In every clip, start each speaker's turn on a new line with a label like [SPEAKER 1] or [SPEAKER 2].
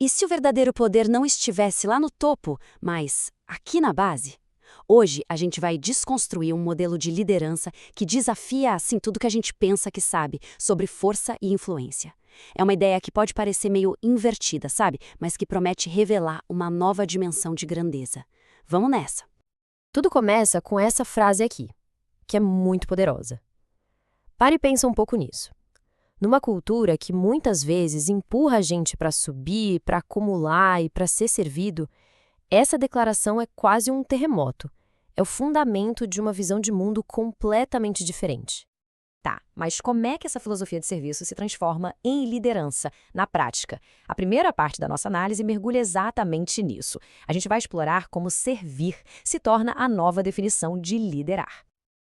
[SPEAKER 1] E se o verdadeiro poder não estivesse lá no topo, mas aqui na base? Hoje a gente vai desconstruir um modelo de liderança que desafia assim tudo que a gente pensa que sabe sobre força e influência. É uma ideia que pode parecer meio invertida, sabe? Mas que promete revelar uma nova dimensão de grandeza. Vamos nessa!
[SPEAKER 2] Tudo começa com essa frase aqui, que é muito poderosa. Pare e pensa um pouco nisso. Numa cultura que muitas vezes empurra a gente para subir, para acumular e para ser servido, essa declaração é quase um terremoto. É o fundamento de uma visão de mundo completamente diferente.
[SPEAKER 3] Tá, mas como é que essa filosofia de serviço se transforma em liderança na prática? A primeira parte da nossa análise mergulha exatamente nisso. A gente vai explorar como servir se torna a nova definição de liderar.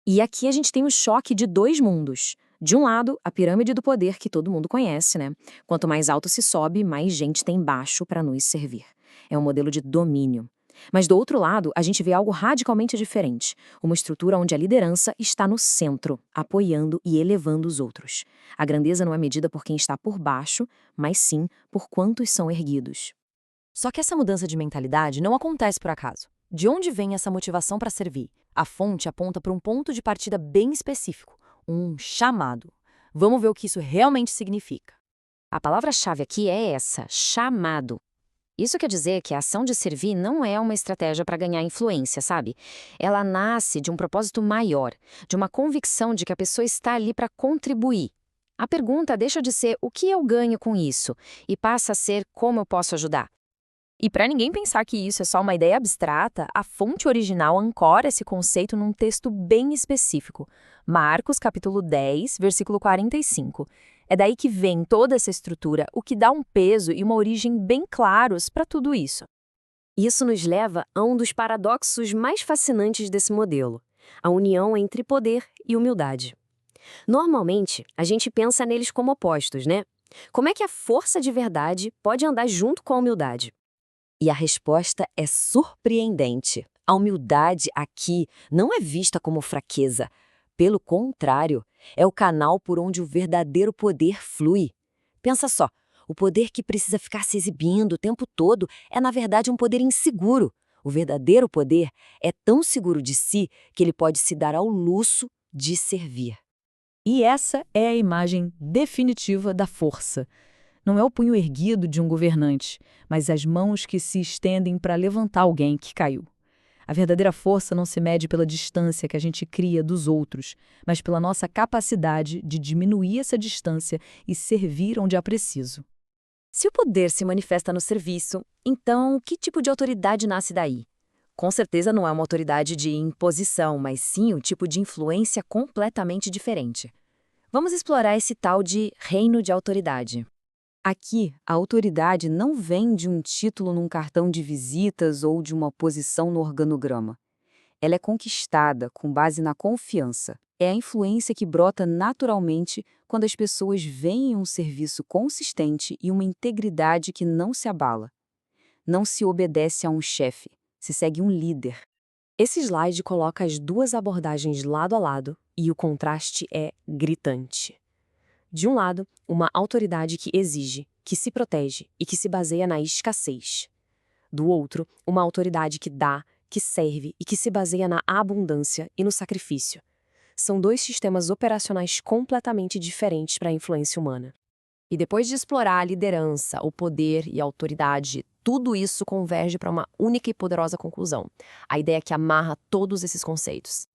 [SPEAKER 2] E aqui a gente tem o choque de dois mundos. De um lado, a pirâmide do poder que todo mundo conhece, né? Quanto mais alto se sobe, mais gente tem embaixo para nos servir. É um modelo de domínio. Mas do outro lado, a gente vê algo radicalmente diferente. Uma estrutura onde a liderança está no centro, apoiando e elevando os outros. A grandeza não é medida por quem está por baixo, mas sim por quantos são erguidos.
[SPEAKER 3] Só que essa mudança de mentalidade não acontece por acaso. De onde vem essa motivação para servir? A fonte aponta para um ponto de partida bem específico, um chamado. Vamos ver o que isso realmente significa.
[SPEAKER 2] A palavra-chave aqui é essa, chamado. Isso quer dizer que a ação de servir não é uma estratégia para ganhar influência, sabe? Ela nasce de um propósito maior, de uma convicção de que a pessoa está ali para contribuir. A pergunta deixa de ser o que eu ganho com isso e passa a ser como eu posso ajudar.
[SPEAKER 3] E para ninguém pensar que isso é só uma ideia abstrata, a fonte original ancora esse conceito num texto bem específico. Marcos, capítulo 10, versículo 45. É daí que vem toda essa estrutura, o que dá um peso e uma origem bem claros para tudo isso.
[SPEAKER 2] Isso nos leva a um dos paradoxos mais fascinantes desse modelo, a união entre poder e humildade. Normalmente, a gente pensa neles como opostos, né? Como é que a força de verdade pode andar junto com a humildade? E a resposta é surpreendente. A humildade aqui não é vista como fraqueza. Pelo contrário, é o canal por onde o verdadeiro poder flui. Pensa só, o poder que precisa ficar se exibindo o tempo todo é, na verdade, um poder inseguro. O verdadeiro poder é tão seguro de si que ele pode se dar ao luxo de servir.
[SPEAKER 4] E essa é a imagem definitiva da força. Não é o punho erguido de um governante, mas as mãos que se estendem para levantar alguém que caiu. A verdadeira força não se mede pela distância que a gente cria dos outros, mas pela nossa capacidade de diminuir essa distância e servir onde é preciso.
[SPEAKER 3] Se o poder se manifesta no serviço, então que tipo de autoridade nasce daí? Com certeza não é uma autoridade de imposição, mas sim um tipo de influência completamente diferente. Vamos explorar esse tal de reino de autoridade.
[SPEAKER 2] Aqui, a autoridade não vem de um título num cartão de visitas ou de uma posição no organograma. Ela é conquistada com base na confiança. É a influência que brota naturalmente quando as pessoas veem um serviço consistente e uma integridade que não se abala. Não se obedece a um chefe, se segue um líder. Esse slide coloca as duas abordagens lado a lado e o contraste é gritante. De um lado, uma autoridade que exige, que se protege e que se baseia na escassez. Do outro, uma autoridade que dá, que serve e que se baseia na abundância e no sacrifício. São dois sistemas operacionais completamente diferentes para a influência humana.
[SPEAKER 3] E depois de explorar a liderança, o poder e a autoridade, tudo isso converge para uma única e poderosa conclusão. A ideia que amarra todos esses conceitos.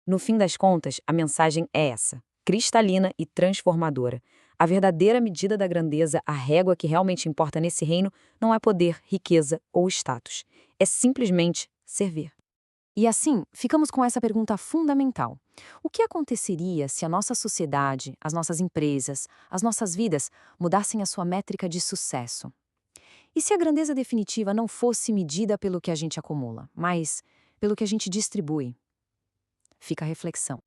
[SPEAKER 2] No fim das contas, a mensagem é essa: cristalina e transformadora. A verdadeira medida da grandeza, a régua que realmente importa nesse reino, não é poder, riqueza ou status. É simplesmente servir.
[SPEAKER 3] E assim, ficamos com essa pergunta fundamental. O que aconteceria se a nossa sociedade, as nossas empresas, as nossas vidas mudassem a sua métrica de sucesso? E se a grandeza definitiva não fosse medida pelo que a gente acumula, mas pelo que a gente distribui? Fica a reflexão.